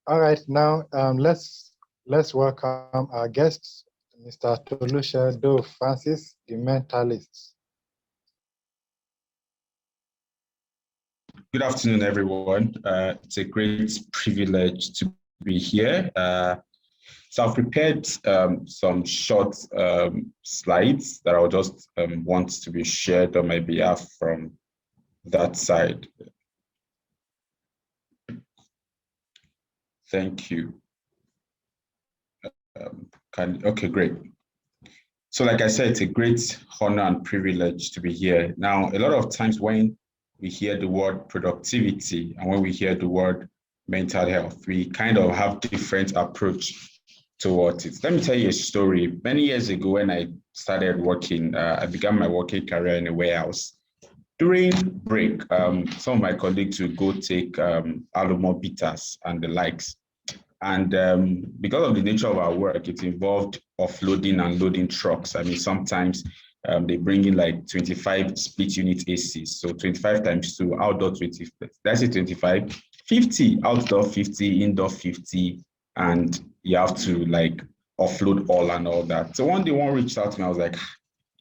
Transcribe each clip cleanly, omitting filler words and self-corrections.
All right, now let's welcome our guest, Mr. Toluse Do Francis, the Mentalist. Good afternoon, everyone. It's a great privilege to be here. So I've prepared some short slides that I'll just want to be shared on my behalf from that side. Thank you. Okay, great. So like I said, it's a great honor and privilege to be here. Now, a lot of times when we hear the word productivity and when we hear the word mental health, we kind of have different approach towards it. Let me tell you a story. Many years ago, when I started working, I began my working career in a warehouse. During break, some of my colleagues would go take Alamo bitters and the likes. And because of the nature of our work, it involved offloading and loading trucks. I mean, sometimes they bring in like 25 split unit ACs. So 25 times 2, outdoor 20, that's it, 25, 50, outdoor 50, indoor 50. And you have to like offload all and all that. So one day one reached out to me, I was like,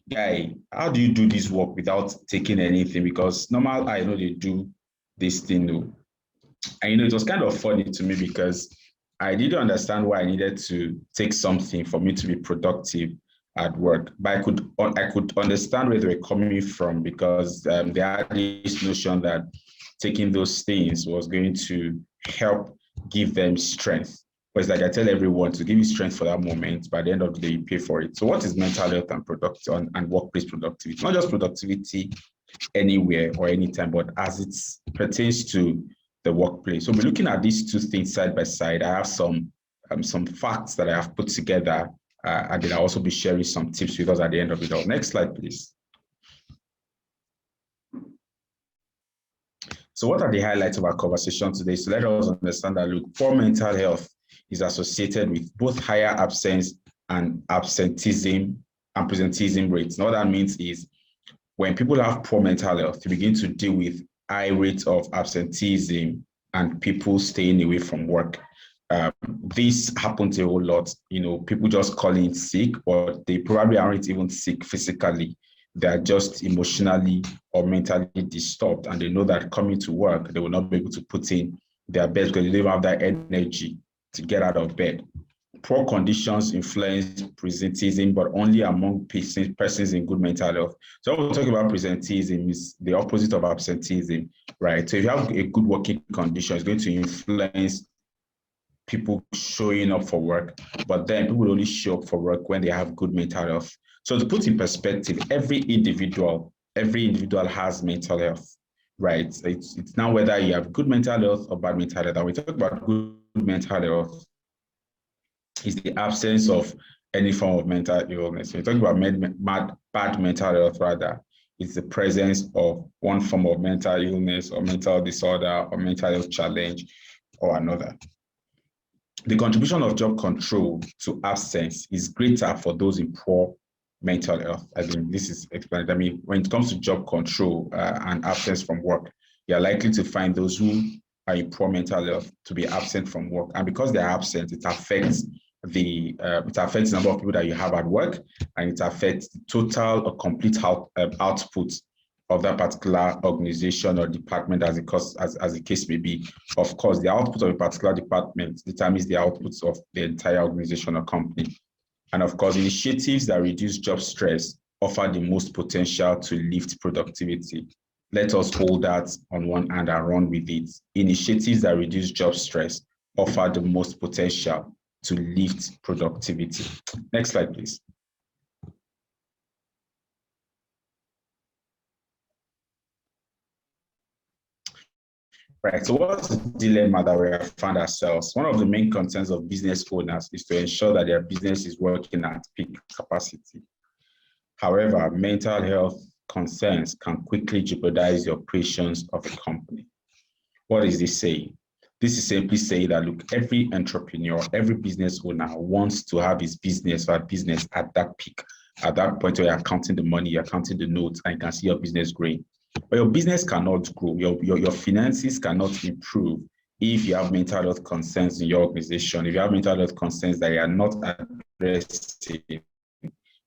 guy, how do you do this work without taking anything? Because normal, I know they do this thing, no. And it was kind of funny to me because I didn't understand why I needed to take something for me to be productive at work. But I could understand where they were coming from because they had this notion that taking those things was going to help give them strength. But it's like I tell everyone to give you strength for that moment, by the end of the day, you pay for it. So what is mental health and workplace productivity? Not just productivity anywhere or anytime, but as it pertains to the workplace. So we're looking at these two things side by side. I have some facts that I have put together, and then I'll also be sharing some tips with us at the end of it all. Next slide, please. So what are the highlights of our conversation today? So let us understand that, look, poor mental health is associated with both higher absence and absenteeism and presenteeism rates. Now, what that means is when people have poor mental health, they begin to deal with high rates of absenteeism and people staying away from work. This happens a whole lot. You know, people just calling sick, but they probably aren't even sick physically. They're just emotionally or mentally disturbed, and they know that coming to work, they will not be able to put in their best because they don't have that energy to get out of bed. Poor conditions influence presenteeism, but only among persons in good mental health. So when we're talking about presenteeism, is the opposite of absenteeism, right? So if you have a good working condition, it's going to influence people showing up for work, but then people only show up for work when they have good mental health. So to put in perspective, every individual has mental health, right? It's now whether you have good mental health or bad mental health. And we talk about good mental health is the absence of any form of mental illness. We're talking about bad mental health, rather. It's the presence of one form of mental illness or mental disorder or mental health challenge or another. The contribution of job control to absence is greater for those in poor mental health. I mean, this is explained. I mean, when it comes to job control and absence from work, you're likely to find those who are in poor mental health to be absent from work. And because they're absent, it affects the number of people that you have at work, and it affects the total or complete output of that particular organization or department as the case may be. Of course, the output of a particular department determines the outputs of the entire organization or company. And of course, initiatives that reduce job stress offer the most potential to lift productivity. Let us hold that on one hand and run with it. Initiatives that reduce job stress offer the most potential to lift productivity. Next slide, please. Right, so what's the dilemma that we have found ourselves? One of the main concerns of business owners is to ensure that their business is working at peak capacity. However, mental health concerns can quickly jeopardize the operations of a company. What is this saying? This is simply saying that, look, every entrepreneur, every business owner wants to have his business or business at that peak, at that point where you're counting the money, you're counting the notes, and you can see your business growing. But your business cannot grow, your finances cannot improve if you have mental health concerns in your organization, if you have mental health concerns that you are not addressing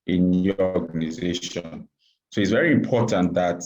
in your organization. So it's very important that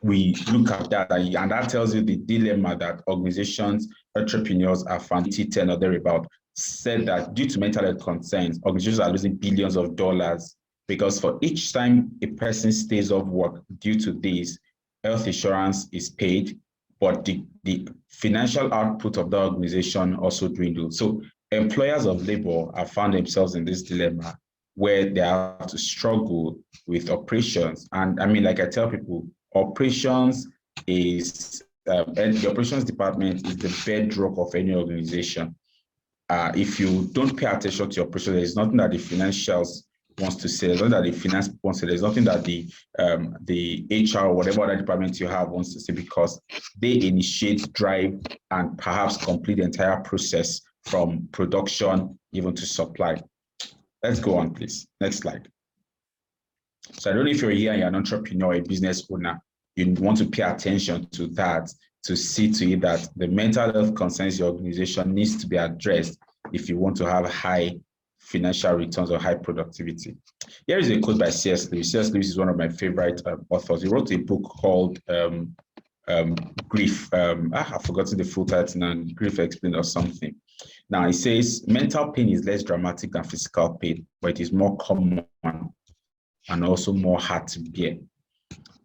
we look at that, and that tells you the dilemma that organizations, entrepreneurs are found 10 or thereabout, said that due to mental health concerns, organizations are losing billions of dollars because for each time a person stays off work due to this, health insurance is paid, but the financial output of the organization also dwindles. So employers of labor have found themselves in this dilemma where they have to struggle with operations. And I mean, like I tell people, operations is, and the operations department is the bedrock of any organization. If you don't pay attention to your operations, there's nothing that the financials wants to say, there's nothing that the finance wants to say, there's nothing that the HR or whatever other department you have wants to say, because they initiate, drive, and perhaps complete the entire process from production even to supply. Let's go on, please. Next slide. So I don't know if you're here and you're an entrepreneur, a business owner, you want to pay attention to that, to see to it that the mental health concerns your organization needs to be addressed if you want to have high financial returns or high productivity. Here is a quote by C.S. Lewis. C.S. Lewis is one of my favorite authors. He wrote a book called Grief. I've forgotten the full title now, Grief Explained or something. Now, he says, mental pain is less dramatic than physical pain, but it is more common and also more hard to bear.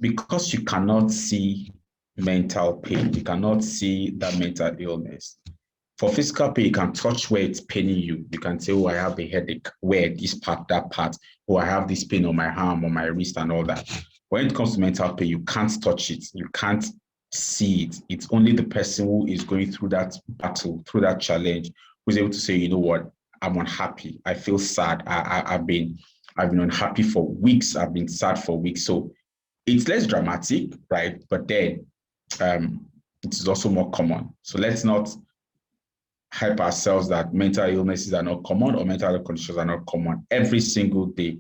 Because you cannot see mental pain, you cannot see that mental illness. For physical pain, you can touch where it's paining you. You can say, oh, I have a headache, where this part, that part, oh, I have this pain on my arm, on my wrist, and all that. When it comes to mental pain, you can't touch it. You can't see it. It's only the person who is going through that battle, through that challenge, who's able to say, you know what, I'm unhappy. I feel sad. I've been unhappy for weeks. I've been sad for weeks. So it's less dramatic, right? But then it is also more common. So let's not hype ourselves that mental illnesses are not common or mental health conditions are not common. Every single day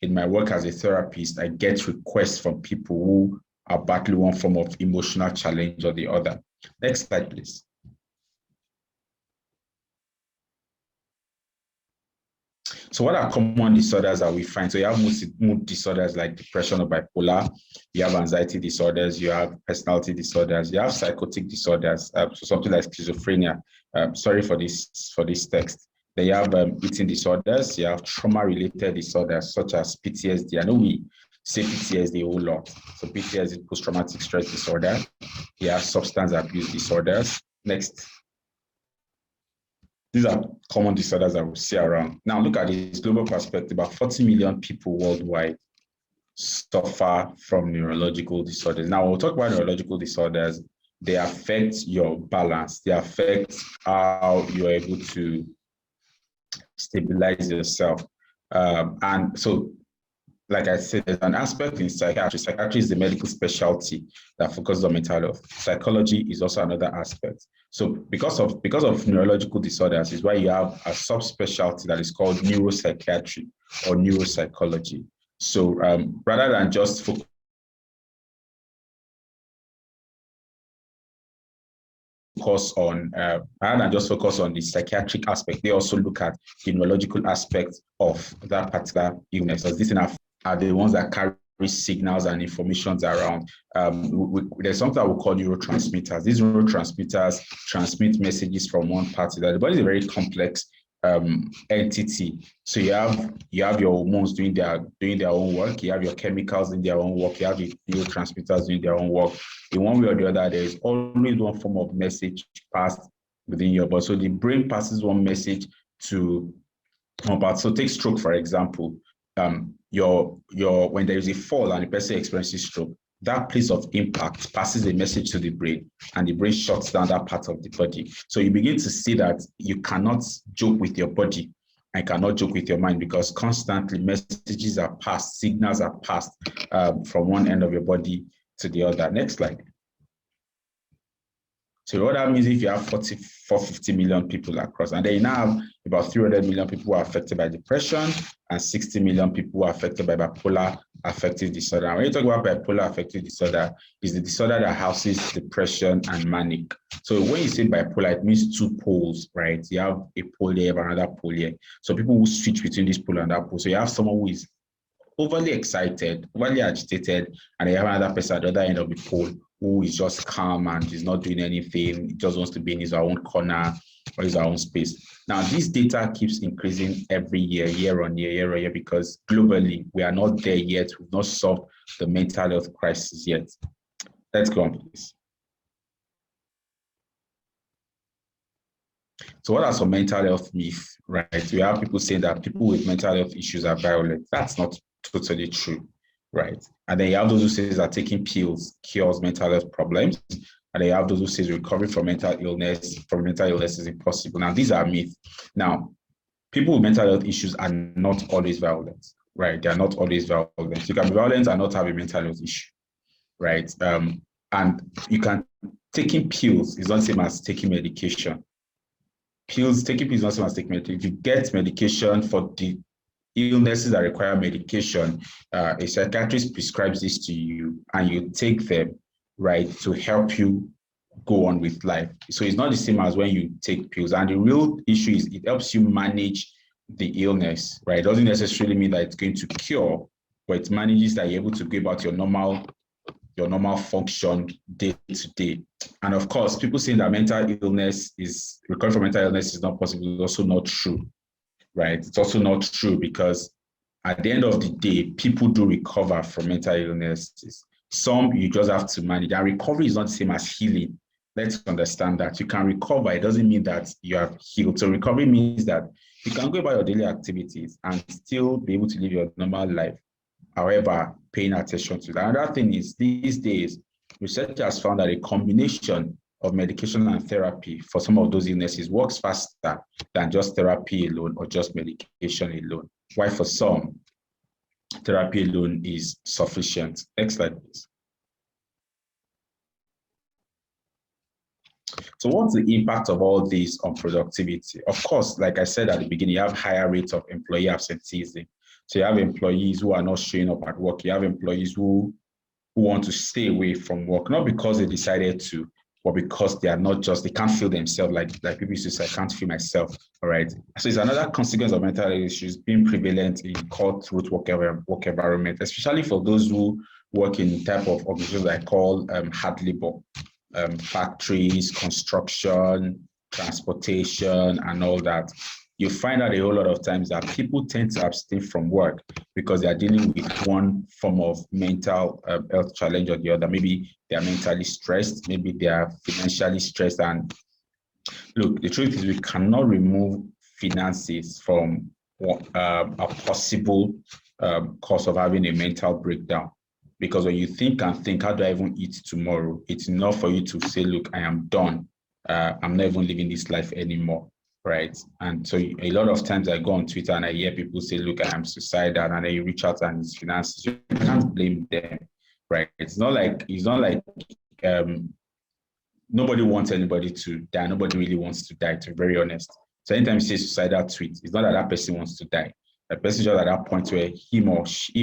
in my work as a therapist, I get requests from people who are battling one form of emotional challenge or the other. Next slide, please. So what are common disorders that we find? So you have mood disorders like depression or bipolar, you have anxiety disorders, you have personality disorders, you have psychotic disorders, so something like schizophrenia. Sorry for this text. Then you have eating disorders, you have trauma-related disorders such as PTSD. I know we say PTSD a whole lot. So PTSD is post-traumatic stress disorder. You have substance abuse disorders. Next. These are common disorders that we see around. Now, look at this global perspective. About 40 million people worldwide suffer from neurological disorders. Now, when we'll talk about neurological disorders, they affect your balance. They affect how you're able to stabilize yourself. And so, like I said, there's an aspect in psychiatry. Psychiatry is the medical specialty that focuses on mental health. Psychology is also another aspect. So because of neurological disorders is why you have a subspecialty that is called neuropsychiatry or neuropsychology. So rather than just focus on the psychiatric aspect, they also look at the neurological aspect of that particular illness. As these are the ones that carry signals and informations around. There's something that we call neurotransmitters. These neurotransmitters transmit messages from one part to the other. The body is a very complex entity. So you have your hormones doing their own work. You have your chemicals doing their own work. You have the neurotransmitters doing their own work. In one way or the other, there is always one form of message passed within your body. So the brain passes one message to one part. So take stroke, for example. When there is a fall and the person experiences stroke, that place of impact passes a message to the brain, and the brain shuts down that part of the body. So you begin to see that you cannot joke with your body and cannot joke with your mind, because constantly messages are passed, signals are passed from one end of your body to the other. Next slide. So what that means, if you have 50 million people across, and then you now have about 300 million people who are affected by depression and 60 million people who are affected by bipolar affective disorder. And when you talk about bipolar affective disorder, it's the disorder that houses depression and manic. So when you say bipolar, it means two poles, right? You have a pole here, you have another pole here. So people who switch between this pole and that pole. So you have someone who is overly excited, overly agitated, and you have another person at the other end of the pole who is just calm and is not doing anything. He just wants to be in his own corner or his own space. Now, this data keeps increasing every year, year on year, because globally, we are not there yet. We've not solved the mental health crisis yet. Let's go on, please. So what are some mental health myths, right? We have people saying that people with mental health issues are violent. That's not totally true, right? And then you have those who say that taking pills cures mental health problems. And then you have those who say recovery from mental illness is impossible. Now, these are myths. Now, people with mental health issues are not always violent, right? They are not always violent. You can be violent and not have a mental health issue, right? And taking pills is not the same as taking medication. Taking pills is not the same as taking medication. If you get medication for the illnesses that require medication, a psychiatrist prescribes this to you and you take them, right, to help you go on with life. So it's not the same as when you take pills. And the real issue is it helps you manage the illness, right? It doesn't necessarily mean that it's going to cure, but it manages that you're able to go about your normal function day to day. And of course, people saying that recovery from mental illness is not possible is also not true, right? It's also not true because at the end of the day, people do recover from mental illnesses. Some you just have to manage. And recovery is not the same as healing. Let's understand that. You can recover. It doesn't mean that you have healed. So recovery means that you can go about your daily activities and still be able to live your normal life. However, paying attention to that. Another thing is these days, research has found that a combination of medication and therapy for some of those illnesses works faster than just therapy alone or just medication alone. Why for some, therapy alone is sufficient. Next slide, please. So what's the impact of all this on productivity? Of course, like I said at the beginning, you have higher rates of employee absenteeism. So you have employees who are not showing up at work. You have employees who want to stay away from work, not because they decided to, but because they can't feel themselves like people used to say, I can't feel myself, all right? So it's another consequence of mental health issues being prevalent in cutthroat work environment, especially for those who work in type of organizations I call hard labor, factories, construction, transportation, and all that. You find out a whole lot of times that people tend to abstain from work because they are dealing with one form of mental health challenge or the other. Maybe they are mentally stressed, maybe they are financially stressed. And look, the truth is we cannot remove finances from a possible cause of having a mental breakdown. Because when you think, how do I even eat tomorrow? It's enough for you to say, look, I am done. I'm not even living this life anymore, right? And so a lot of times I go on Twitter and I hear people say, look, I am suicidal, and then you reach out and it's finances. You can't blame them, right? It's not like nobody wants anybody to die. Nobody really wants to die, to be very honest. So anytime you say suicidal tweet, it's not that that person wants to die. The person is just at that point where he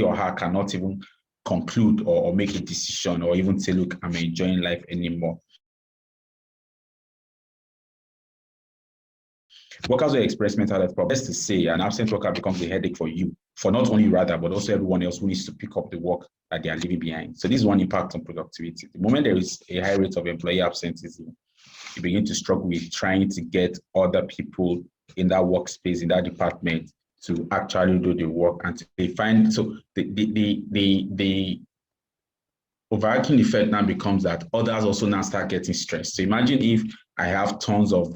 or her cannot even conclude or make a decision or even say, look, I'm enjoying life anymore. Workers who express mental health problems, to say an absent worker becomes a headache for you, for not only rather, but also everyone else who needs to pick up the work that they are leaving behind. So this is one impact on productivity. The moment there is a high rate of employee absenteeism, you begin to struggle with trying to get other people in that workspace, in that department, to actually do the work, and they find, so the overarching effect now becomes that others also now start getting stressed. So imagine if I have tons of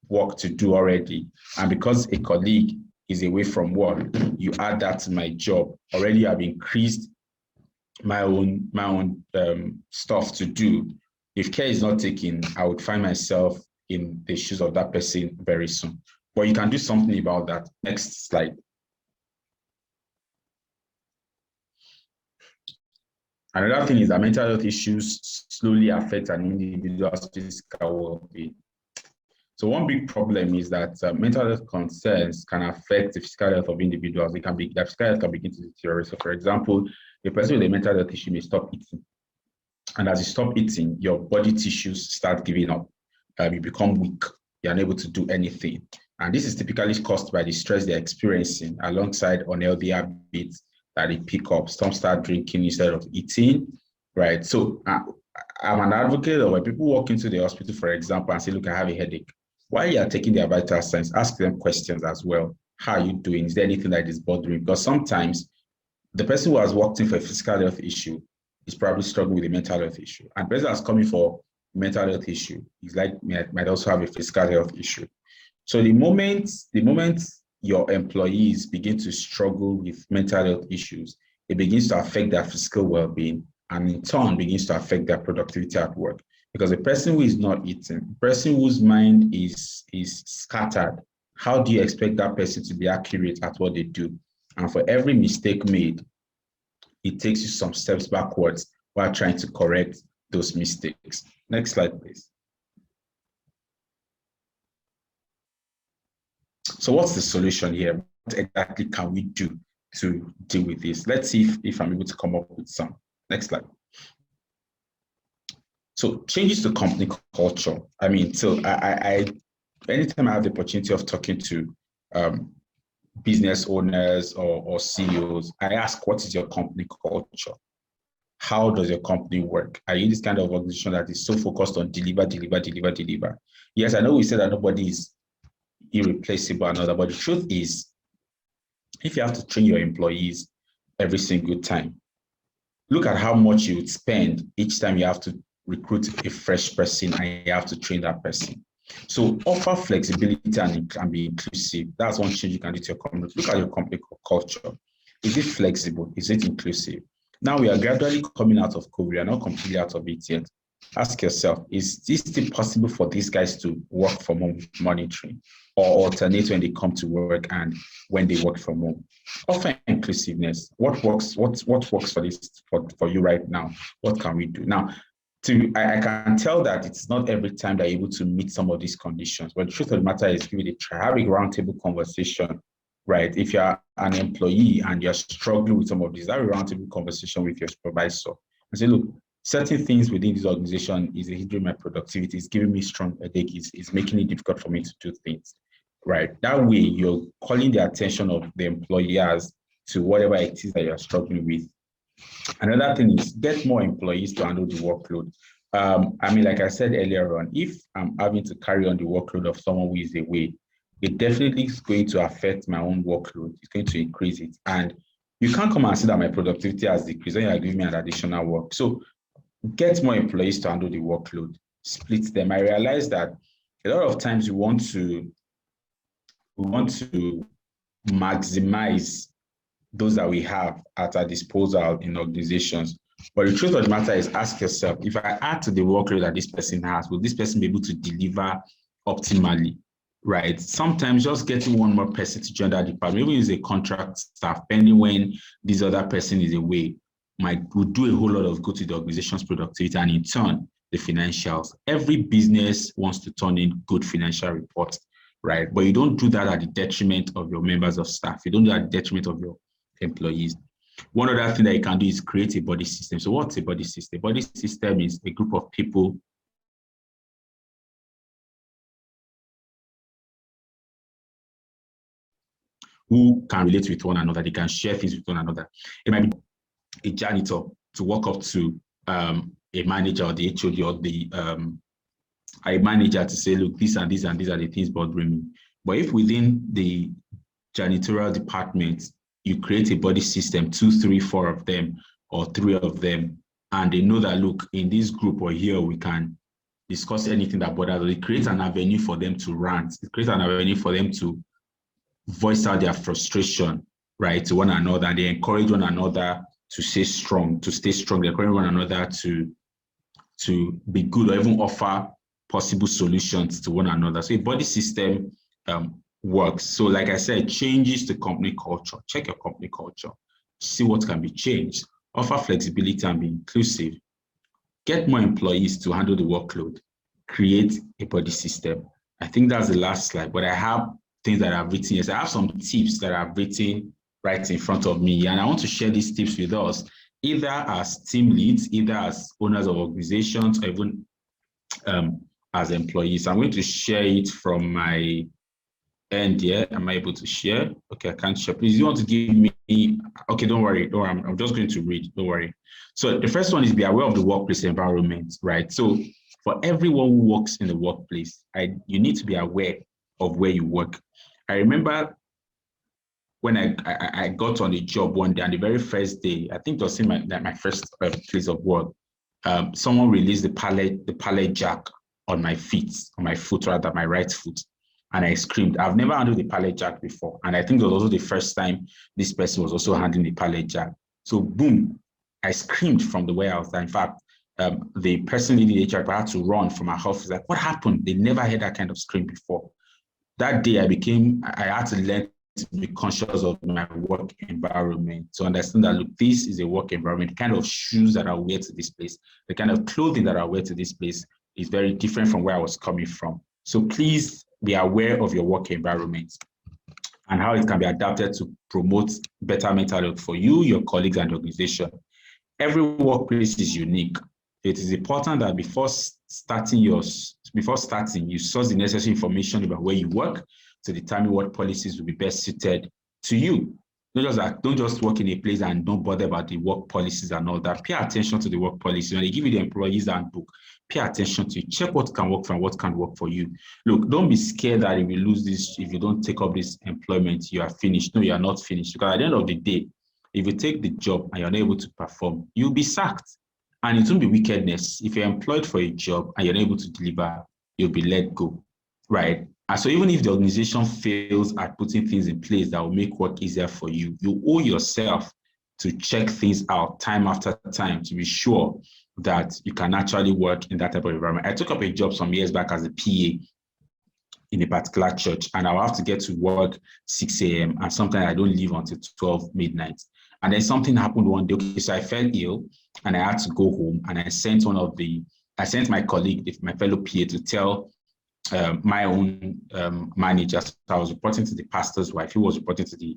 work to do already, and because a colleague is away from work, you add that to my job. Already I've increased my own stuff to do. If care is not taken, I would find myself in the shoes of that person very soon. But you can do something about that. Next slide. Another thing is that mental health issues slowly affect an individual's physical well-being. So one big problem is that mental health concerns can affect the physical health of individuals. The physical health can begin to deteriorate. So for example, a person with a mental health issue may stop eating. And as you stop eating, your body tissues start giving up. You become weak. You're unable to do anything. And this is typically caused by the stress they're experiencing alongside unhealthy habits that they pick up. Some start drinking instead of eating, right? So I'm an advocate of when people walk into the hospital, for example, and say, look, I have a headache. While you are taking their vital signs, ask them questions as well. How are you doing? Is there anything that is bothering? Because sometimes the person who has walked in for a physical health issue is probably struggling with a mental health issue. And the person that's coming for mental health issue is like might also have a physical health issue. So the moment your employees begin to struggle with mental health issues, it begins to affect their physical well-being, and in turn begins to affect their productivity at work. Because a person who is not eating, a person whose mind is scattered, how do you expect that person to be accurate at what they do? And for every mistake made, it takes you some steps backwards while trying to correct those mistakes. Next slide, please. So what's the solution here? What exactly can we do to deal with this? Let's see if I'm able to come up with some. Next slide. So changes to company culture. I mean, so I anytime I have the opportunity of talking to business owners or CEOs, I ask, what is your company culture? How does your company work? Are you this kind of organization that is so focused on deliver? Yes, I know we said that nobody is irreplaceable and other, but the truth is, if you have to train your employees every single time, look at how much you would spend each time you have to recruit a fresh person and you have to train that person. So offer flexibility and be inclusive. That's one change you can do to your company. Look at your company culture. Is it flexible? Is it inclusive? Now we are gradually coming out of COVID. We are not completely out of it yet. Ask yourself, is this still possible for these guys to work from home monitoring or alternate when they come to work and when they work from home? Offer inclusiveness. What works? What works for this for you right now? What can we do? Now, I can tell that it's not every time that you're able to meet some of these conditions, but the truth of the matter is, give it a try. Have a roundtable conversation, right? If you're an employee and you're struggling with some of these, have a roundtable conversation with your supervisor and say, look, certain things within this organization is hindering my productivity, it's giving me strong headache, it's making it difficult for me to do things, right? That way, you're calling the attention of the employers to whatever it is that you're struggling with. Another thing is get more employees to handle the workload. I mean, like I said earlier on, if I'm having to carry on the workload of someone who is away, it definitely is going to affect my own workload. It's going to increase it. And you can't come and say that my productivity has decreased when you're giving me an additional work. So get more employees to handle the workload, split them. I realize that a lot of times we want to maximize those that we have at our disposal in organizations. But the truth of the matter is, ask yourself, if I add to the workload that this person has, will this person be able to deliver optimally, right? Sometimes just getting one more person to join that department, even if it's a contract staff, pending when this other person is away, would do a whole lot of good to the organization's productivity and in turn, the financials. Every business wants to turn in good financial reports, right? But you don't do that at the detriment of your members of staff. You don't do that at the detriment of your employees. One other thing that you can do is create a body system. So what's a body system? Body system is a group of people who can relate with one another. They can share things with one another. It might be a janitor to walk up to a manager or the HOD or the a manager to say, look, these and these and these are the things bothering me. But if within the janitorial department, you create a body system, 2, 3, 4 of them, or 3 of them, and they know that, look, in this group or here, we can discuss anything that bothers us. It creates an avenue for them to rant. It creates an avenue for them to voice out their frustration, right, to one another. They encourage one another to stay strong. They encourage one another to be good or even offer possible solutions to one another. So a body system works. So like I said, changes the company culture. Check your company culture. See what can be changed. Offer flexibility and be inclusive. Get more employees to handle the workload. Create a body system. I think that's the last slide, but I have things that I've written. Yes, I have some tips that I've written right in front of me, and I want to share these tips with us, either as team leads, either as owners of organizations, or even as employees. I'm going to share it from my end here. Am I able to share? Okay, I can't share. Please, you want to give me, okay, don't worry. I'm just going to read, don't worry. So the first one is be aware of the workplace environment, right? So for everyone who works in the workplace, you need to be aware of where you work. I remember when I got on a job one day, and the very first day, I think it was in my first place of work, someone released the pallet jack on my foot rather, my right foot. And I screamed. I've never handled a pallet jack before. And I think it was also the first time this person was also handling a pallet jack. So boom, I screamed from the warehouse. In fact, the person leading the HR had to run from our office. Like, what happened? They never heard that kind of scream before. That day I had to learn to be conscious of my work environment, to understand that, look, this is a work environment. The kind of shoes that I wear to this place, the kind of clothing that I wear to this place is very different from where I was coming from. So please be aware of your work environment and how it can be adapted to promote better mental health for you, your colleagues, and the organization. Every workplace is unique. It is important that before starting, you source the necessary information about where you work to determine what policies will be best suited to you. Don't just work in a place and don't bother about the work policies and all that. Pay attention to the work policies. When they give you the employees handbook, pay attention to it. Check what can work for and what can't work for you. Look, don't be scared that if you lose this, if you don't take up this employment, you are finished. No, you are not finished. Because at the end of the day, if you take the job and you're not able to perform, you'll be sacked. And it won't be wickedness. If you're employed for a job and you're not able to deliver, you'll be let go, right? And so even if the organization fails at putting things in place that will make work easier for you, you owe yourself to check things out time after time to be sure that you can actually work in that type of environment. I took up a job some years back as a PA in a particular church, and I'll have to get to work 6 a.m. and sometimes I don't leave until 12 midnight. And then something happened one day. Okay, so I fell ill and I had to go home, and I sent my colleague, my fellow PA, to tell my own manager. So I was reporting to the pastor's wife. He was reporting to the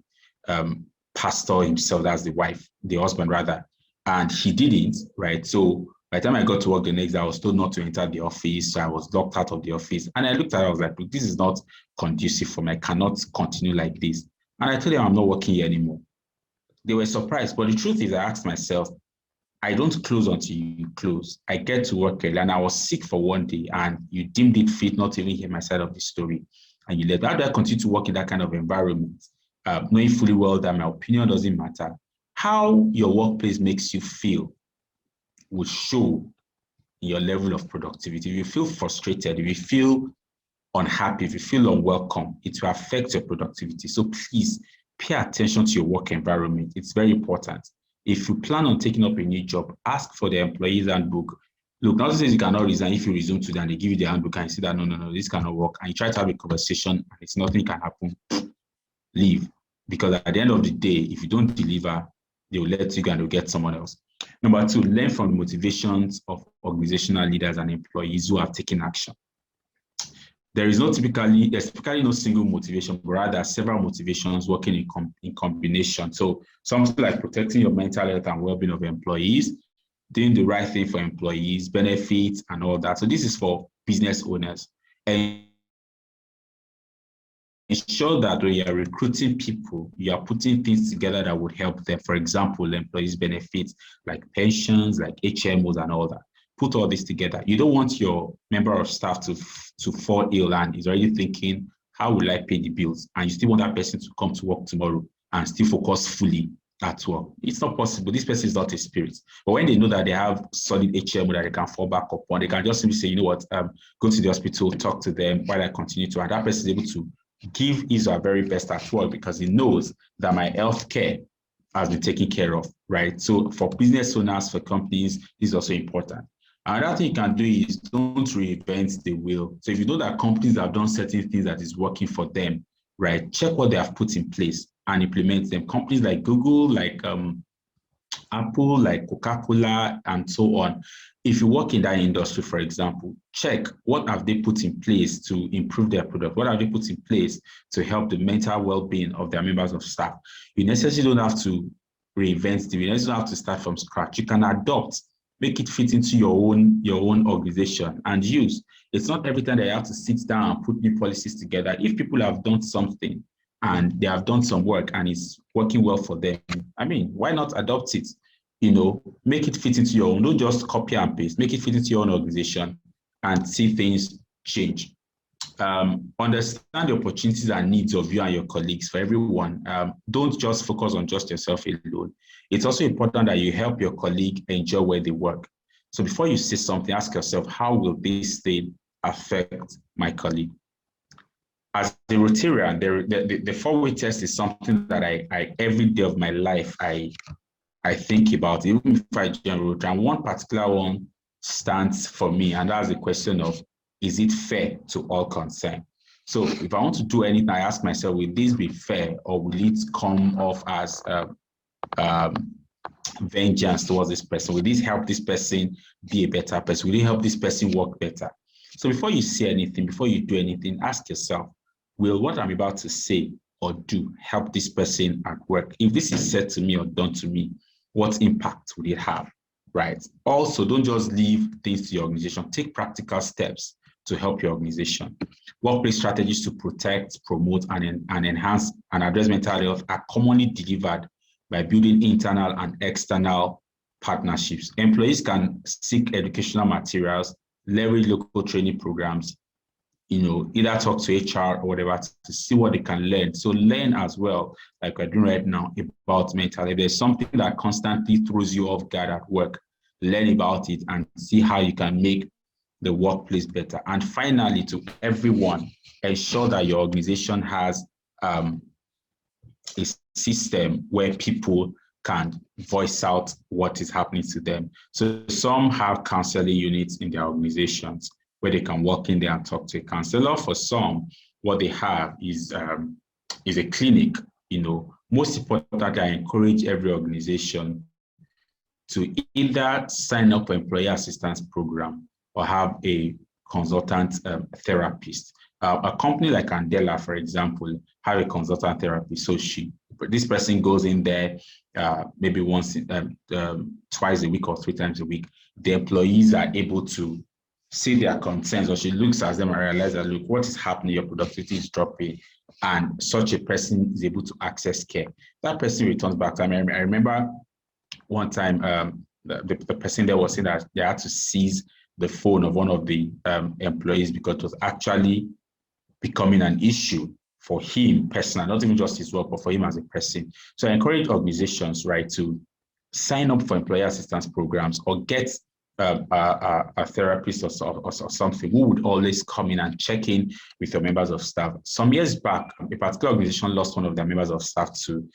pastor himself, that's the wife, the husband rather. And he didn't, right? So by the time I got to work the next day, I was told not to enter the office. So I was locked out of the office. And I looked at it, I was like, this is not conducive for me. I cannot continue like this. And I told them I'm not working here anymore. They were surprised. But the truth is, I asked myself, I don't close until you close. I get to work early, and I was sick for one day, and you deemed it fit not to even hear my side of the story. And you let that. How do I continue to work in that kind of environment, knowing fully well that my opinion doesn't matter? How your workplace makes you feel will show your level of productivity. If you feel frustrated, if you feel unhappy, if you feel unwelcome, it will affect your productivity. So please pay attention to your work environment. It's very important. If you plan on taking up a new job, ask for the employee's handbook. Look, nothing says you cannot resign if you resume today and they give you the handbook and you say that, no, this cannot work. And you try to have a conversation and it's nothing can happen, leave. Because at the end of the day, if you don't deliver, they will let you go and they'll get someone else. Number 2, learn from the motivations of organizational leaders and employees who have taken action. There's typically no single motivation, but rather several motivations working in combination. So something like protecting your mental health and well-being of employees, doing the right thing for employees, benefits, and all that. So this is for business owners. And ensure that when you're recruiting people, you are putting things together that would help them. For example, employees' benefits like pensions, like HMOs, and all that. Put all this together. You don't want your member of staff to fall ill and is already thinking, how will I pay the bills? And you still want that person to come to work tomorrow and still focus fully at work. It's not possible. This person is not a spirit. But when they know that they have solid HMO that they can fall back upon, they can just simply say, you know what, go to the hospital, talk to them while I continue to. And that person is able to give his or very best at work because he knows that my health care has been taken care of, right? So for business owners, for companies, this is also important. Another thing you can do is don't reinvent the wheel. So if you know that companies have done certain things that is working for them, right, check what they have put in place and implement them. Companies like Google, like Apple, like Coca-Cola, and so on. If you work in that industry, for example, check what have they put in place to improve their product? What have they put in place to help the mental well-being of their members of staff? You necessarily don't have to reinvent the. You necessarily don't have to start from scratch. You can adopt, make it fit into your own organization and use. It's not every time that you have to sit down and put new policies together. If people have done something and they have done some work and it's working well for them, I mean, why not adopt it? Make it fit into your own. Don't just copy and paste. Make it fit into your own organization and see things change. Understand the opportunities and needs of you and your colleagues for everyone. Don't just focus on just yourself alone. It's also important that you help your colleague enjoy where they work. So before you say something, ask yourself, how will this thing affect my colleague? As a Rotarian, the four-way test is something that I every day of my life I think about, even if I join Rotary. And one particular one stands for me, and that's the question of, is it fair to all concerned? So if I want to do anything, I ask myself, will this be fair, or will it come off as vengeance towards this person? Will this help this person be a better person? Will it help this person work better? So before you say anything, before you do anything, ask yourself, will what I'm about to say or do help this person at work? If this is said to me or done to me, what impact would it have, right? Also, don't just leave things to your organization. Take practical steps to help your organization. Workplace strategies to protect, promote, and enhance and address mental health are commonly delivered by building internal and external partnerships. Employees can seek educational materials, leverage local training programs, either talk to HR or whatever to see what they can learn. So learn as well, like we're doing right now, about mental health. If there's something that constantly throws you off guard at work, learn about it and see how you can make the workplace better. And finally, to everyone, ensure that your organization has a system where people can voice out what is happening to them. So some have counseling units in their organizations where they can walk in there and talk to a counselor. For some, what they have is a clinic. Most importantly, I encourage every organization to either sign up for employee assistance program or have a consultant therapist. A company like Andela, for example, have a consultant therapist. So this person goes in there maybe once, twice a week or 3 times a week. The employees are able to see their concerns, or she looks at them and realizes that, look, what is happening? Your productivity is dropping, and such a person is able to access care. That person returns back to me. I remember one time the person there was saying that they had to seize the phone of one of the employees because it was actually becoming an issue for him personally, not even just his work, but for him as a person. So I encourage organizations, right, to sign up for employee assistance programs or get a therapist or something who would always come in and check in with your members of staff. Some years back, a particular organization lost one of their members of staff to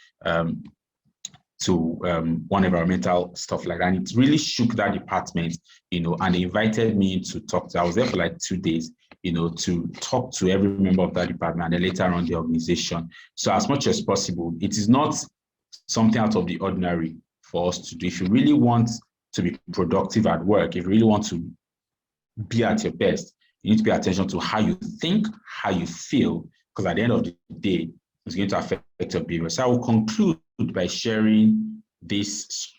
one environmental stuff like that. And it really shook that department, and they invited me to talk to. I was there for like 2 days, to talk to every member of that department and then later on the organization. So as much as possible, it is not something out of the ordinary for us to do. If you really want to be productive at work, if you really want to be at your best, you need to pay attention to how you think, how you feel, because at the end of the day, it's going to affect your behavior. So I will conclude by sharing this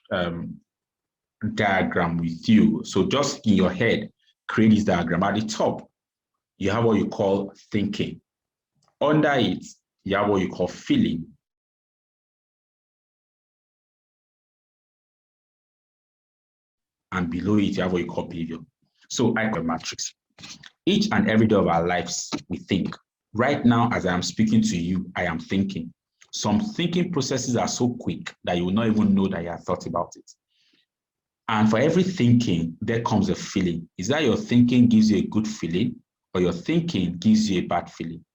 diagram with you. So just in your head, create this diagram. At the top, you have what you call thinking. Under it, you have what you call feeling. And below it, you have what you call behavior. So I call a matrix. Each and every day of our lives, we think. Right now, as I am speaking to you, I am thinking. Some thinking processes are so quick that you will not even know that you have thought about it. And for every thinking, there comes a feeling. Is that your thinking gives you a good feeling, or your thinking gives you a bad feeling?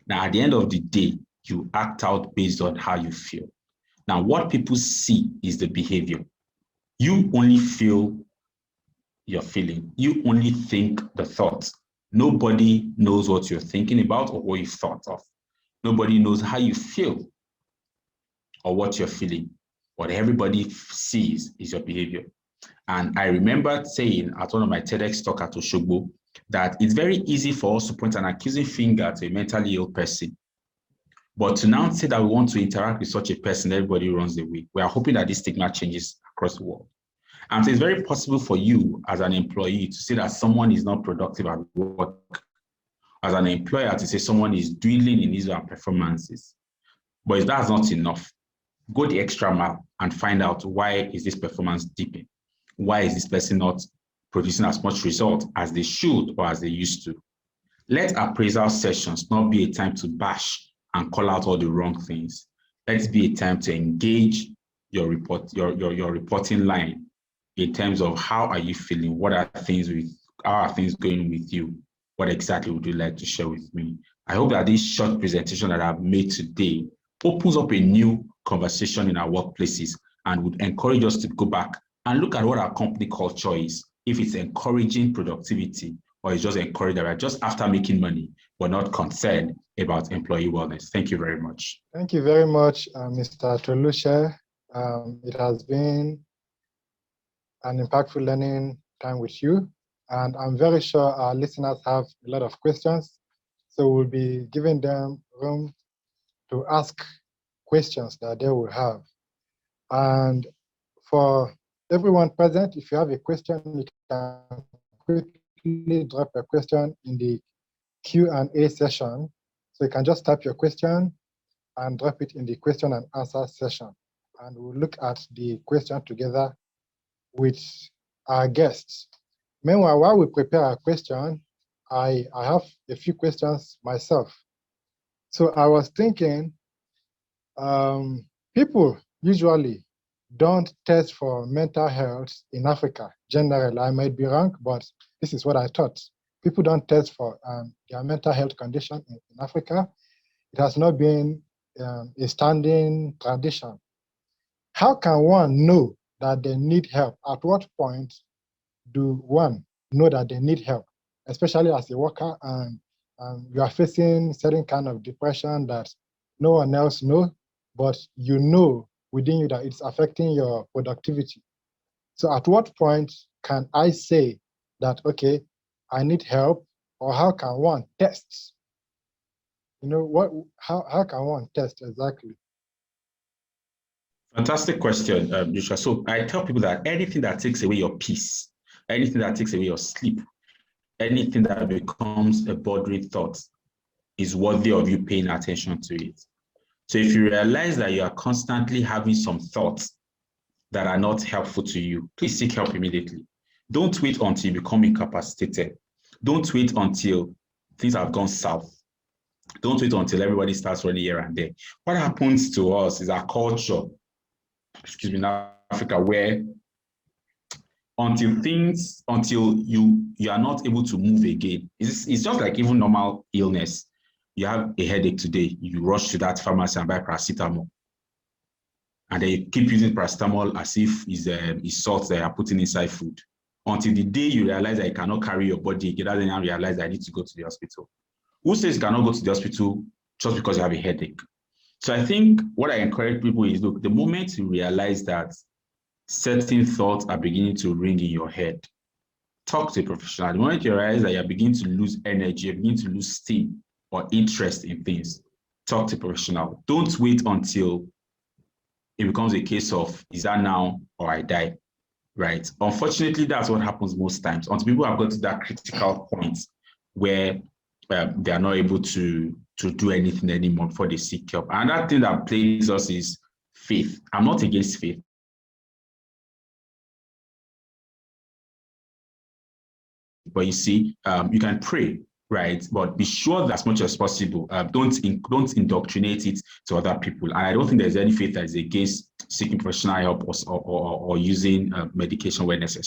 Now, at the end of the day, you act out based on how you feel. Now, what people see is the behavior. You only feel your feeling. You only think the thoughts. Nobody knows what you're thinking about or what you thought of. Nobody knows how you feel or what you're feeling. what everybody sees is your behavior. And I remember saying at one of my TEDx talk at Oshogbo that it's very easy for us to point an accusing finger to a mentally ill person. But to now say that we want to interact with such a person, everybody runs away. We are hoping that this stigma changes across the world. And so it's very possible for you as an employee to say that someone is not productive at work, as an employer to say someone is dwindling in his or her performances. But if that's not enough, go the extra mile and find out, why is this performance dipping? Why is this person not producing as much result as they should or as they used to? Let appraisal sessions not be a time to bash and call out all the wrong things. Let it be a time to engage your reporting line in terms of, how are you feeling? How are things going with you? What exactly would you like to share with me? I hope that this short presentation that I've made today opens up a new conversation in our workplaces and would encourage us to go back and look at what our company culture is. If it's encouraging productivity, or it's just encouraging that we're just after making money, but not concerned about employee wellness. Thank you very much. Thank you very much, Mr. Toluse. It has been an impactful learning time with you, and I'm very sure our listeners have a lot of questions, so we'll be giving them room to ask questions that they will have. And for everyone present, if you have a question, you can quickly drop a question in the Q&A session. So you can just type your question and drop it in the question and answer session. And we'll look at the question together with our guests. Meanwhile, while we prepare our question, I have a few questions myself. So I was thinking, people usually don't test for mental health in Africa. Generally, I might be wrong, but this is what I thought. People don't test for their mental health condition in Africa. It has not been a standing tradition. How can one know that they need help? At what point do one know that they need help, especially as a worker and you are facing certain kind of depression that no one else knows, but you know within you that it's affecting your productivity? So at what point can I say that, okay, I need help? Or how can one test? How can one test exactly? Fantastic question, Joshua. So I tell people that anything that takes away your peace, anything that takes away your sleep, anything that becomes a bothering thought is worthy of you paying attention to it. So if you realize that you are constantly having some thoughts that are not helpful to you, please seek help immediately. Don't wait until you become incapacitated. Don't wait until things have gone south. Don't wait until everybody starts running here and there. What happens to us is our culture, in Africa, where until you are not able to move again, it's just like even normal illness. You have a headache today, you rush to that pharmacy and buy paracetamol. And then you keep using paracetamol as if it's salt that you are putting inside food. Until the day you realize that you cannot carry your body again, that's when you realize that I need to go to the hospital. Who says you cannot go to the hospital just because you have a headache? So I think what I encourage people is, look, the moment you realize that certain thoughts are beginning to ring in your head, talk to a professional. The moment you realize that you're beginning to lose energy, you're beginning to lose steam or interest in things, talk to a professional. Don't wait until it becomes a case of, is that now or I die, right? Unfortunately, that's what happens most times. Until people have got to that critical point where they are not able to do anything anymore before they seek help. And that thing that plays us is faith. I'm not against faith. But you see, you can pray, right? But be sure that as much as possible, don't indoctrinate it to other people. And I don't think there's any faith that is against seeking professional help or using medication where necessary.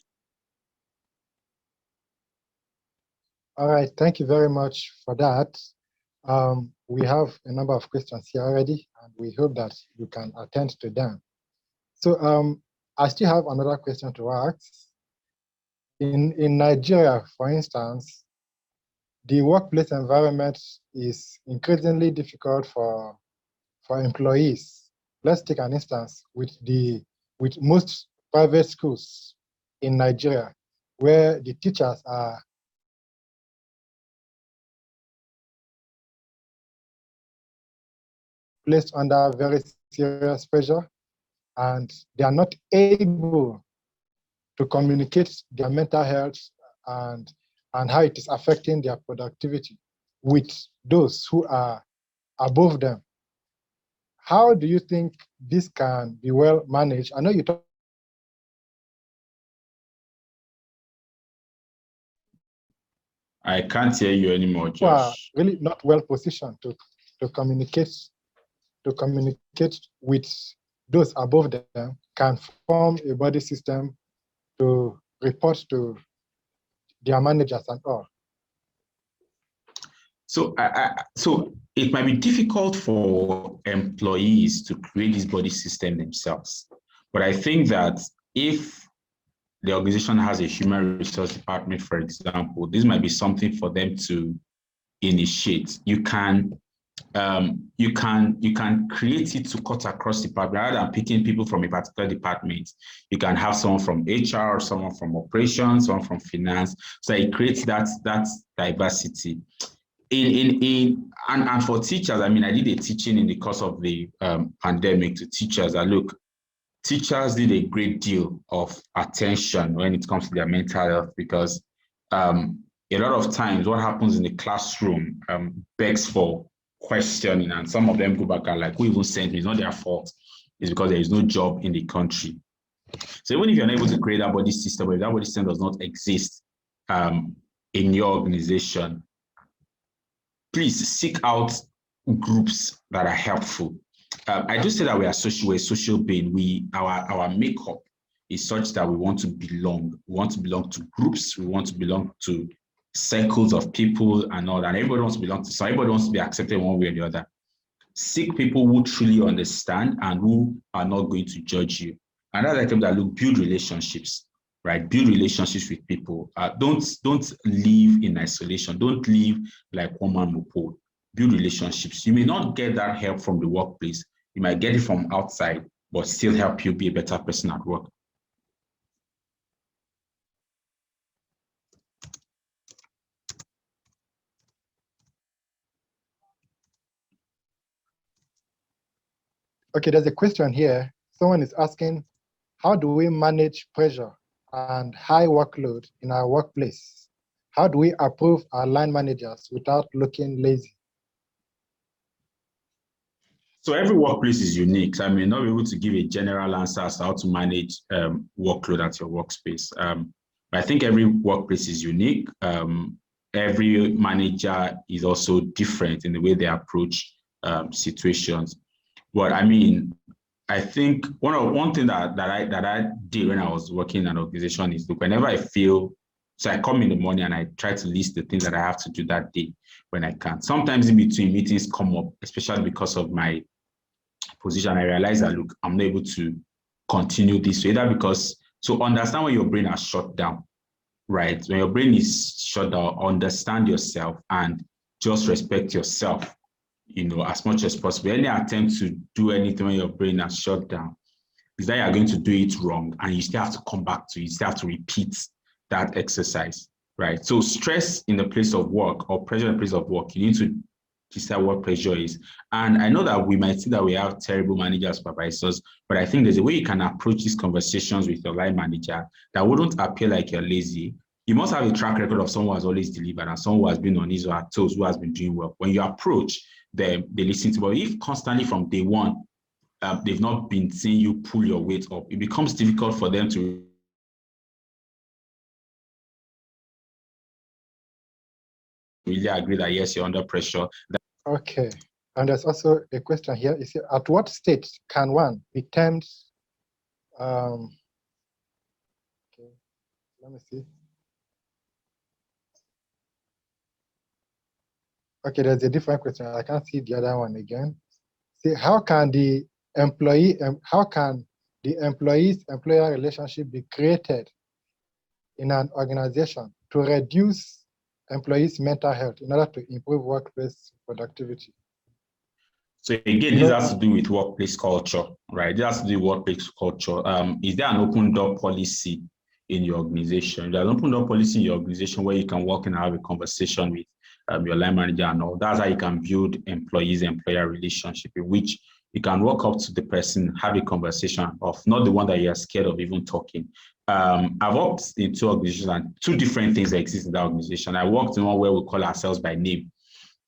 All right, thank you very much for that. We have a number of questions here already, and we hope that you can attend to them. So I still have another question to ask. In Nigeria, for instance, the workplace environment is increasingly difficult for employees. let's take an instance with most private schools in Nigeria, where the teachers are placed under very serious pressure, and they are not able to communicate their mental health and how it is affecting their productivity with those who are above them. How do you think this can be well managed? I know you talk I can't hear you anymore, people are Josh. really not well positioned to communicate with those above them, can form a body system to report to their managers and all. So, so it might be difficult for employees to create this body system themselves. But I think that if the organization has a human resource department, for example, this might be something for them to initiate. You can create it to cut across department rather than picking people from a particular department. You can have someone from HR, someone from operations, someone from finance. So it creates that diversity. And for teachers, I mean, I did a teaching in the course of the pandemic to teachers that look, teachers need a great deal of attention when it comes to their mental health, because a lot of times what happens in the classroom begs for questioning, and some of them go back and like, who even sent me? It's not their fault. It's because there is no job in the country. So even if you're not able to create that body system, or if that body system does not exist in your organization, please seek out groups that are helpful. I do say that we're a social being. Our makeup is such that we want to belong. We want to belong to groups. We want to belong to circles of people and all that. And everybody wants to belong to. So everybody wants to be accepted one way or the other. Seek people who truly understand and who are not going to judge you. Another item that look, build relationships. Right, build relationships with people. Don't live in isolation. Don't live like one man moped. Build relationships. You may not get that help from the workplace. You might get it from outside, but still help you be a better person at work. Okay, there's a question here. Someone is asking, how do we manage pressure and high workload in our workplace? How do we approve our line managers without looking lazy? So every workplace is unique. I may not be able to give a general answer as to how to manage workload at your workspace. But I think every workplace is unique. Every manager is also different in the way they approach situations. But I mean, I think one thing that I did when I was working in an organization is, look, whenever I feel, so I come in the morning and I try to list the things that I have to do that day when I can. Sometimes in between meetings come up, especially because of my position, I realize that, look, I'm not able to continue this way, either because, so understand when your brain has shut down, right? When your brain is shut down, understand yourself and just respect yourself, as much as possible. Any attempt to do anything when your brain has shut down is that you're going to do it wrong, and you still have to come back to it. You still have to repeat that exercise, right? So stress in the place of work or pressure in the place of work, you need to decide what pressure is. And I know that we might think that we have terrible managers, supervisors, but I think there's a way you can approach these conversations with your line manager that wouldn't appear like you're lazy. You must have a track record of someone who has always delivered and someone who has been on his or her toes, who has been doing well. When you approach them, they listen to you. But if constantly from day one, they've not been seeing you pull your weight up, it becomes difficult for them to really agree that, yes, you're under pressure. Okay, and there's also a question here. Is at what stage can one be termed, okay, let me see. Okay, there's a different question. I can't see the other one again. See, how can the employees-employer relationship be created in an organization to reduce employees' mental health in order to improve workplace productivity? So again, this has to do with workplace culture, right? This has to do with workplace culture. Is there an open door policy in your organization? There's an open door policy in your organization where you can walk in and have a conversation with your line manager and all. That's how you can build employer relationship, in which you can walk up to the person, have a conversation of not the one that you're scared of even talking. I've worked in two organizations and two different things that exist in that organization. I worked in one where we call ourselves by name.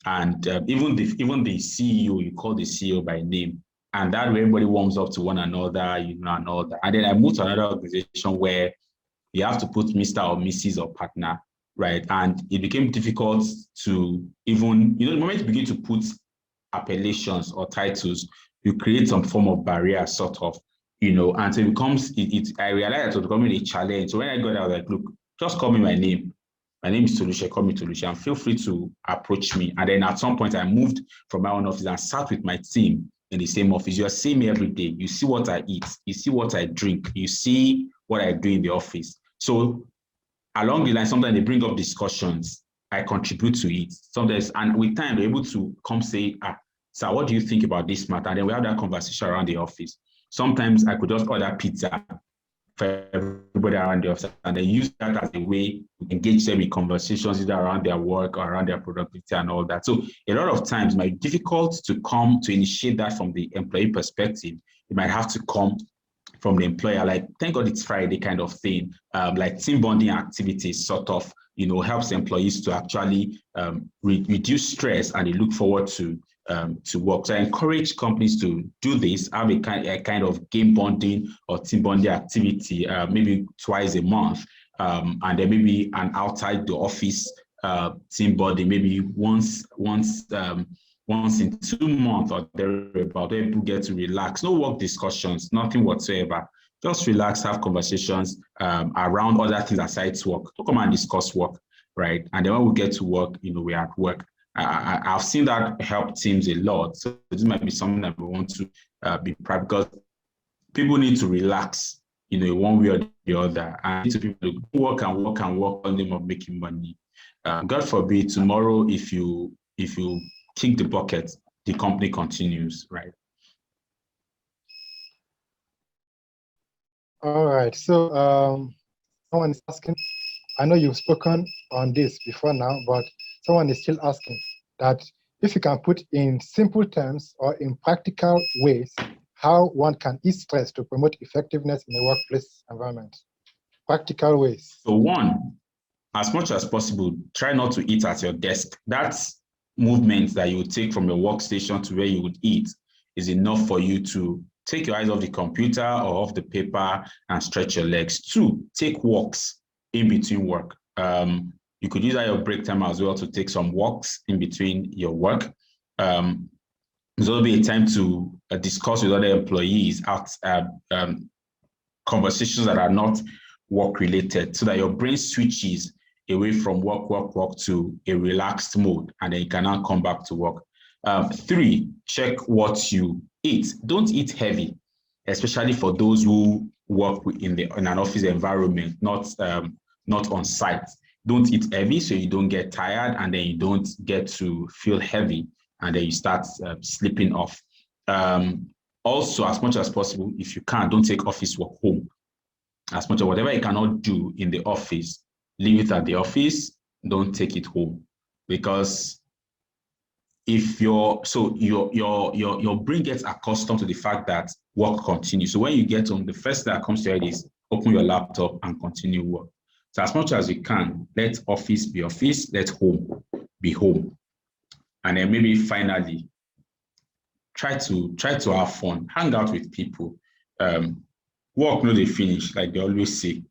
And even the CEO, you call the CEO by name, and that way everybody warms up to one another, and all that. And then I moved to another organization where you have to put Mr. or Mrs. or partner, right? And it became difficult to even, the moment you begin to put appellations or titles, you create some form of barrier, sort of, and so it becomes, I realized it was becoming a challenge. So when I got there, I was like, look, just call me my name. My name is Toluse, call me Toluse, and feel free to approach me. And then at some point, I moved from my own office and sat with my team in the same office. You are seeing me every day. You see what I eat. You see what I drink. You see what I do in the office. So along the line, sometimes they bring up discussions. I contribute to it. Sometimes, and with time, they're able to come say, sir, what do you think about this matter? And then we have that conversation around the office. Sometimes I could just order pizza for everybody around the office, and they use that as a way to engage them in conversations either around their work or around their productivity and all that. So a lot of times it might be difficult to come to initiate that from the employee perspective. It might have to come from the employer, like, thank God it's Friday kind of thing, like team bonding activities sort of, helps employees to actually reduce stress, and they look forward to work. So I encourage companies to do this, have a kind of game bonding or team bonding activity, maybe twice a month, and then maybe an outside the office team bonding, maybe once in 2 months or thereabout, where people get to relax. No work discussions, nothing whatsoever. Just relax, have conversations around other things aside work. Don't come and discuss work, right? And then when we get to work, we're at work. I've seen that help teams a lot. So this might be something that we want to be proud, because people need to relax, one way or the other. And to people to work and work and work on them of making money. God forbid tomorrow, if you kick the bucket, the company continues, right? All right. So someone is asking, I know you've spoken on this before now, but someone is still asking that if you can put in simple terms or in practical ways how one can ease stress to promote effectiveness in a workplace environment. Practical ways. So one, as much as possible, try not to eat at your desk. That's movement that you would take from your workstation to where you would eat is enough for you to take your eyes off the computer or off the paper and stretch your legs. Two, take walks in between work. You could use that your break time as well to take some walks in between your work. There's also be a time to discuss with other employees conversations that are not work related, so that your brain switches away from work to a relaxed mode, and then you can now come back to work. Three, check what you eat. Don't eat heavy, especially for those who work in an office environment, not on site. Don't eat heavy so you don't get tired, and then you don't get to feel heavy, and then you start slipping off. Also, as much as possible, if you can, don't take office work home. As much as whatever you cannot do in the office, leave it at the office. Don't take it home, because if your brain gets accustomed to the fact that work continues. So when you get home, the first thing that comes to your head is open your laptop and continue work. So as much as you can, let office be office, let home be home. And then maybe finally, try to have fun, hang out with people. Work no dey finish, like they always say.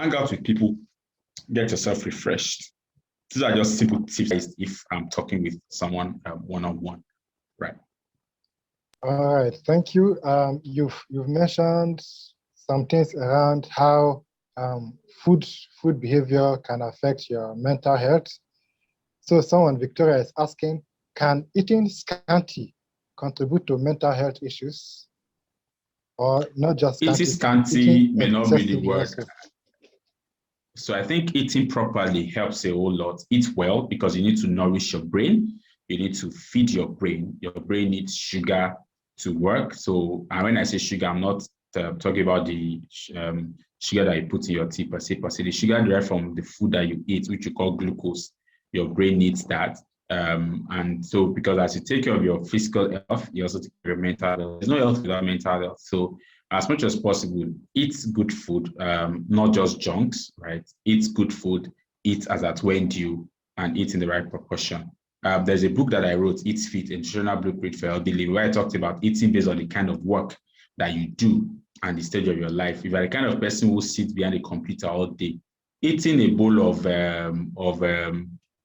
Hang out with people, get yourself refreshed. These are just simple tips if I'm talking with someone one-on-one, right? All right, thank you. You've mentioned some things around how food behavior can affect your mental health. So someone, Victoria, is asking, can eating scanty contribute to mental health issues? Or not just scanty? Eating scanty may not be the word. So I think eating properly helps a whole lot. Eat well because you need to nourish your brain. You need to feed your brain. Your brain needs sugar to work. So, and when I say sugar, I'm not talking about the sugar that you put in your tea per se. The sugar derived from the food that you eat, which you call glucose. Your brain needs that. And so, because as you take care of your physical health, you also take care of your mental health. There's no health without mental health. So, as much as possible, eat good food, not just junks, right? Eat good food, eat as at when due, and eat in the right proportion. There's a book that I wrote, Eat Fit, a Nutritional Blueprint for Healthy Living, where I talked about eating based on the kind of work that you do and the stage of your life. If you're the kind of person who sits behind a computer all day, eating a bowl of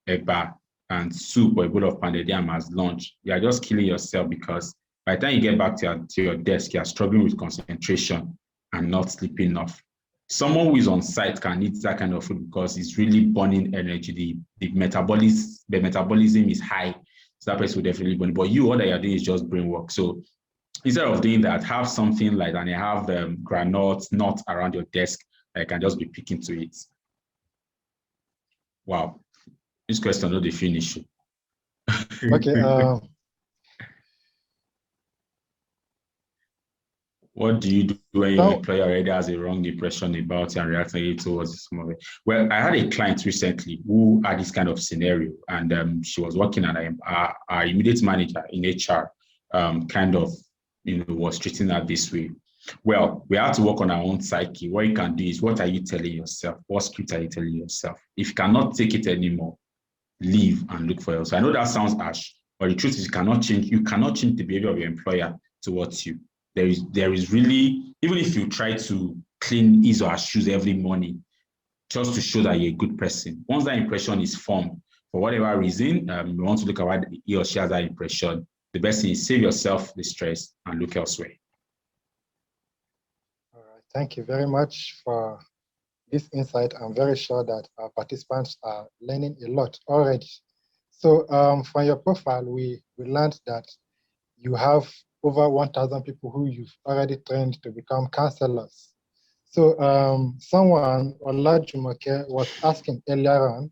eba and soup or a bowl of pounded yam as lunch, you're just killing yourself, because by the time you get back to your desk, you're struggling with concentration and not sleeping enough. Someone who is on site can eat that kind of food because it's really burning energy. The metabolism is high. So that person will definitely burn. But you, all that you're doing is just brain work. So instead of doing that, have something like, and you have granola nuts around your desk that you can just be picking to eat. Wow. This question, not the finish. Okay. What do you do when your employer already has a wrong impression about you and reacting towards some of it? Well, I had a client recently who had this kind of scenario, and she was working, and our immediate manager in HR kind of, was treating her this way. Well, we have to work on our own psyche. What you can do is, what are you telling yourself? What script are you telling yourself? If you cannot take it anymore, leave and look for else. I know that sounds harsh, but the truth is you cannot change the behavior of your employer towards you. There is really, even if you try to clean his or her shoes every morning just to show that you're a good person, once that impression is formed, for whatever reason, you want to look at why he or she has that impression, the best thing is save yourself the stress and look elsewhere. All right. Thank you very much for this insight. I'm very sure that our participants are learning a lot already. So from your profile, we learned that you have over 1,000 people who you've already trained to become counselors. So someone, Olajumoke, was asking earlier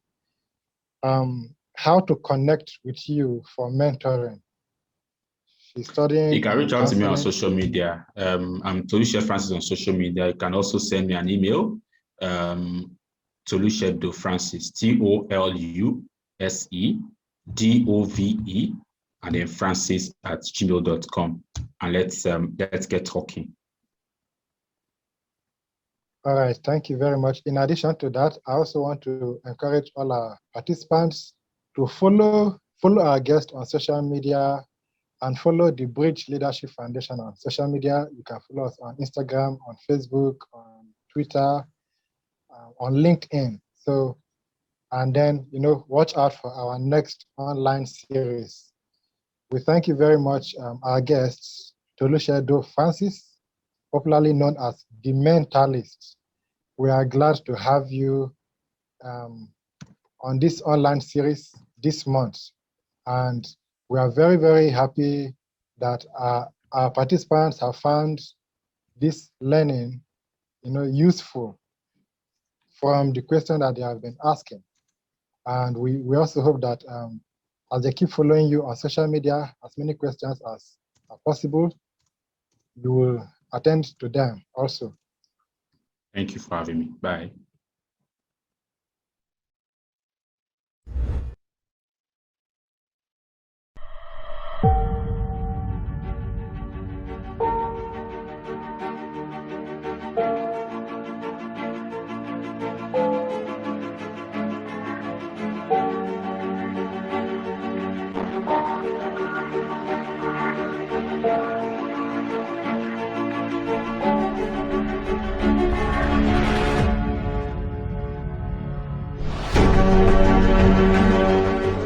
on how to connect with you for mentoring. She's studying. You can reach out to me on social media. I'm Toluse Francis on social media. You can also send me an email, Toluse.Francis, TOLUSEDOVE, and then francis@gmail.com, and let's get talking. All right, thank you very much. In addition to that, I also want to encourage all our participants to follow our guest on social media and follow the Bridge Leadership Foundation on social media. You can follow us on Instagram, on Facebook, on Twitter, on LinkedIn. So, and then, watch out for our next online series. We thank you very much, our guests, Toluse Francis, popularly known as the Mentalist. We are glad to have you on this online series this month. And we are very, very happy that our participants have found this learning, useful from the question that they have been asking. And we also hope that as they keep following you on social media, as many questions as possible, you will attend to them also. Thank you for having me. Bye.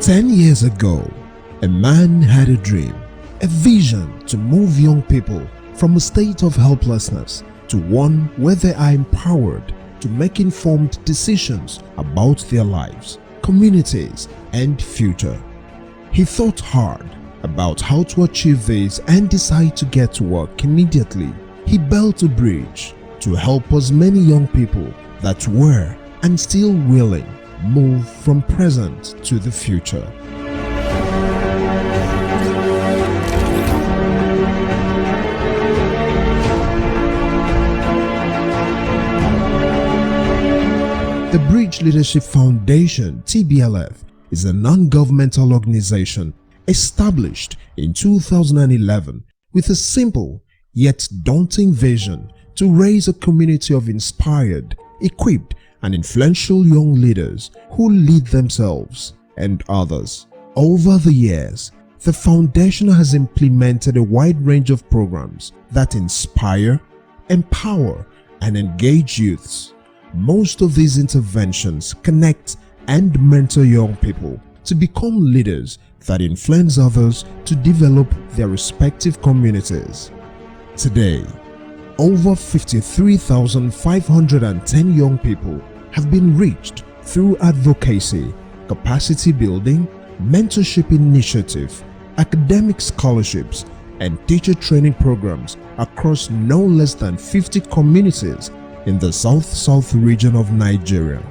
Ten years ago, a man had a dream, a vision to move young people from a state of helplessness to one where they are empowered to make informed decisions about their lives, communities, and future. He thought hard about how to achieve this and decided to get to work immediately. He built a bridge to help as many young people that were and still willing move from present to the future. The Bridge Leadership Foundation, TBLF, is a non-governmental organization established in 2011 with a simple yet daunting vision to raise a community of inspired, equipped, and influential young leaders who lead themselves and others. Over the years, the foundation has implemented a wide range of programs that inspire, empower, and engage youths. Most of these interventions connect and mentor young people to become leaders that influence others to develop their respective communities. Today, over 53,510 young people have been reached through advocacy, capacity building, mentorship initiative, academic scholarships, and teacher training programs across no less than 50 communities in the South region of Nigeria.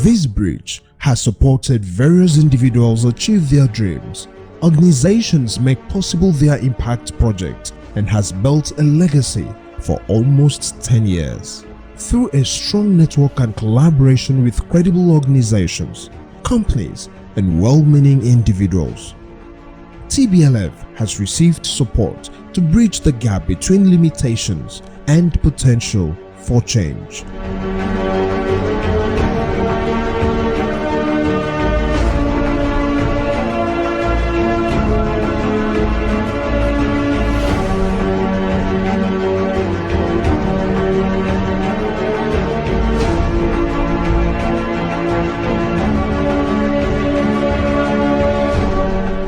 This bridge has supported various individuals achieve their dreams, organizations make possible their impact projects, and has built a legacy for almost 10 years. Through a strong network and collaboration with credible organizations, companies, and well-meaning individuals, TBLF has received support to bridge the gap between limitations and potential for change.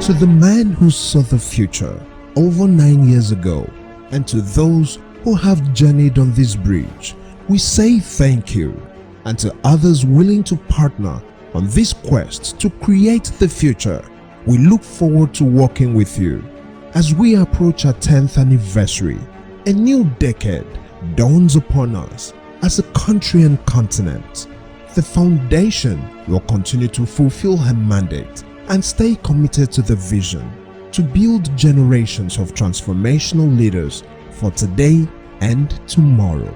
To the man who saw the future over 9 years ago, and to those who have journeyed on this bridge, we say thank you, and to others willing to partner on this quest to create the future, we look forward to working with you. As we approach our 10th anniversary, a new decade dawns upon us as a country and continent. The foundation will continue to fulfill her mandate and stay committed to the vision to build generations of transformational leaders for today and tomorrow.